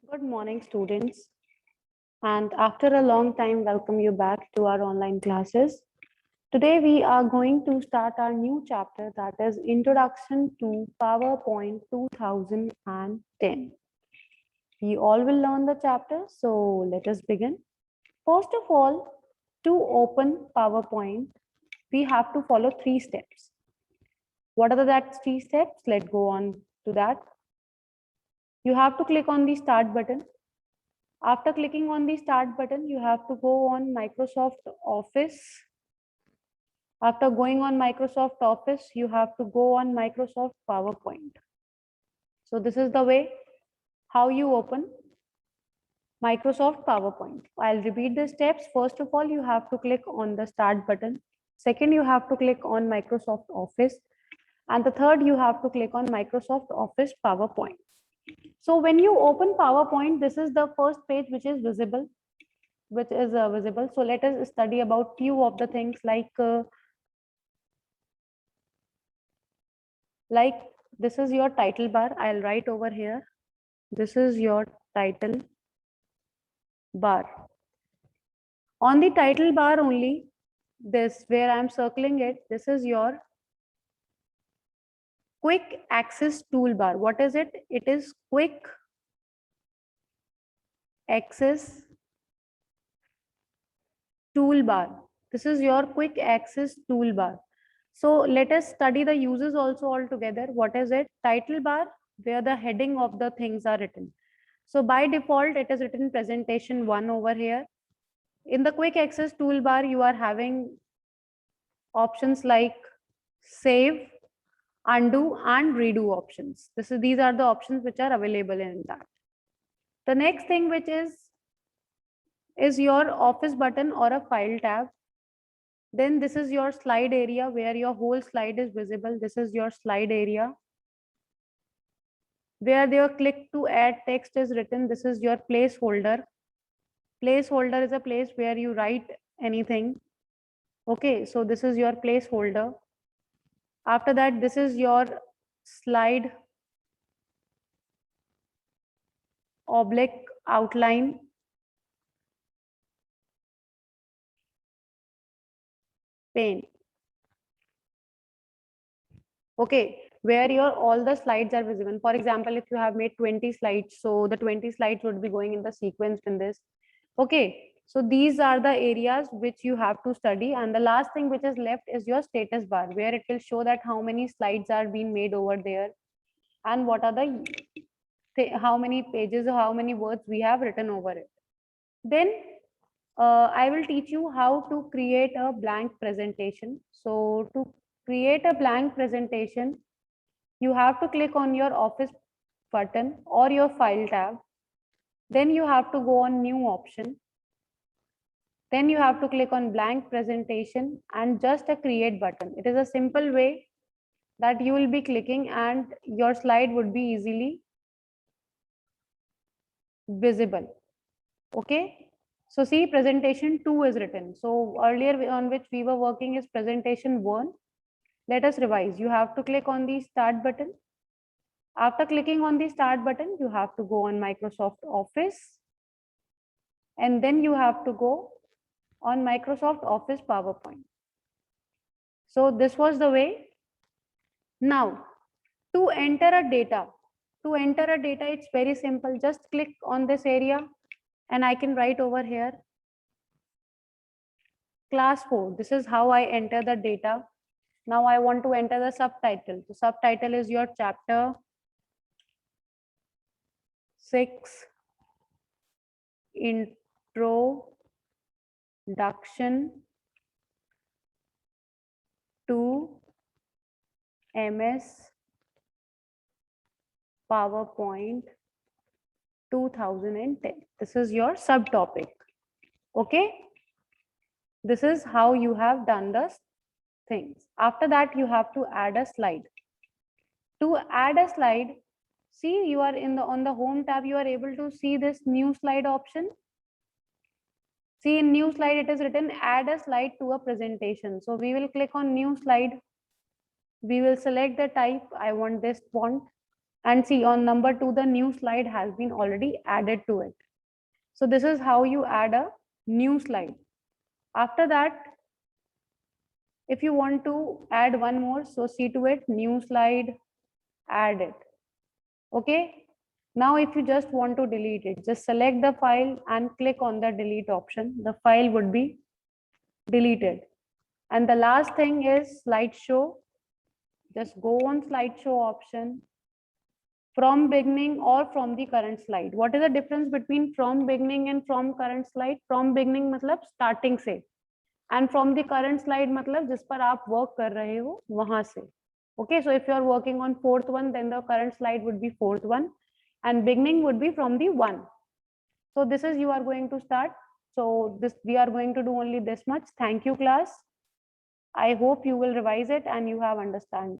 Good morning, students. And after a long time, welcome you back to our online classes. Today, we are going to start our new chapter, that is Introduction to PowerPoint 2010. We all will learn the chapter, so let us begin. First of all, to open PowerPoint, we have to follow 3 steps. What are that 3 steps? Let's go on to that. You have to click on the start button. After clicking on the start button, you have to go on Microsoft Office. After going on Microsoft Office, you have to go on Microsoft PowerPoint. So this is the way how you open Microsoft PowerPoint. I'll repeat the steps. First of all, you have to click on the start button. Second, you have to click on Microsoft Office. And the third, you have to click on Microsoft Office PowerPoint. So when you open PowerPoint, this is the first page which is visible. So let us study about few of the things like this is your title bar. I'll write over here. This is your title bar. On the title bar only, this where I'm circling it, this is your quick access toolbar. What is it? It is quick access toolbar. This is your quick access toolbar. So let us study the uses also all together. What is it? Title bar, where the heading of the things are written. So by default, it is written presentation 1 over here. In the quick access toolbar, you are having options like save, undo, and redo options. These are the options which are available in that. The next thing which is your office button or a file tab. Then this is your slide area where your whole slide is visible. This is your slide area. Where your click to add text is written, this is your placeholder. Placeholder is a place where you write anything. Okay, so this is your placeholder. After that, this is your slide oblique outline. Pane. Okay, where your all the slides are visible. For example, if you have made 20 slides, so the 20 slides would be going in the sequence in this. Okay, so these are the areas which you have to study. And the last thing which is left is your status bar, where it will show that how many slides are being made over there and what are how many pages or how many words we have written over it. Then I will teach you how to create a blank presentation. So to create a blank presentation, you have to click on your office button or your file tab. Then you have to go on new option. Then you have to click on blank presentation and just a create button. It is a simple way that you will be clicking and your slide would be easily visible. Okay. So see, presentation 2 is written. So earlier on which we were working is presentation 1. Let us revise. You have to click on the start button. After clicking on the start button, you have to go on Microsoft Office. And then you have to go on Microsoft Office PowerPoint. So this was the way. Now, to enter a data, it's very simple. Just click on this area and I can write over here class 4. This is how I enter the data. Now I want to enter the subtitle. The subtitle is your chapter 6 introduction to MS PowerPoint 2010. This is your subtopic. Okay. This is how you have done the things. After that, you have to add a slide. To add a slide, see, you are on the home tab, you are able to see this new slide option. See, in new slide, it is written add a slide to a presentation. So we will click on new slide. We will select the type. I want this font. And see, on number 2, the new slide has been already added to it. So this is how you add a new slide. After that, if you want to add one more, so see to it, new slide, add it. Okay. Now, if you just want to delete it, just select the file and click on the delete option. The file would be deleted. And the last thing is slideshow. Just go on slideshow option from beginning or from the current slide. What is the difference between from beginning and from current slide? From beginning मतलब starting से, and from the current slide मतलब जिस पर आप work कर रहे हो वहां से. Okay, so if you are working on 4th one, then the current slide would be 4th one, and beginning would be from the 1. So this is you are going to start. So this we are going to do only this much. Thank you, class. I hope you will revise it and you have understand.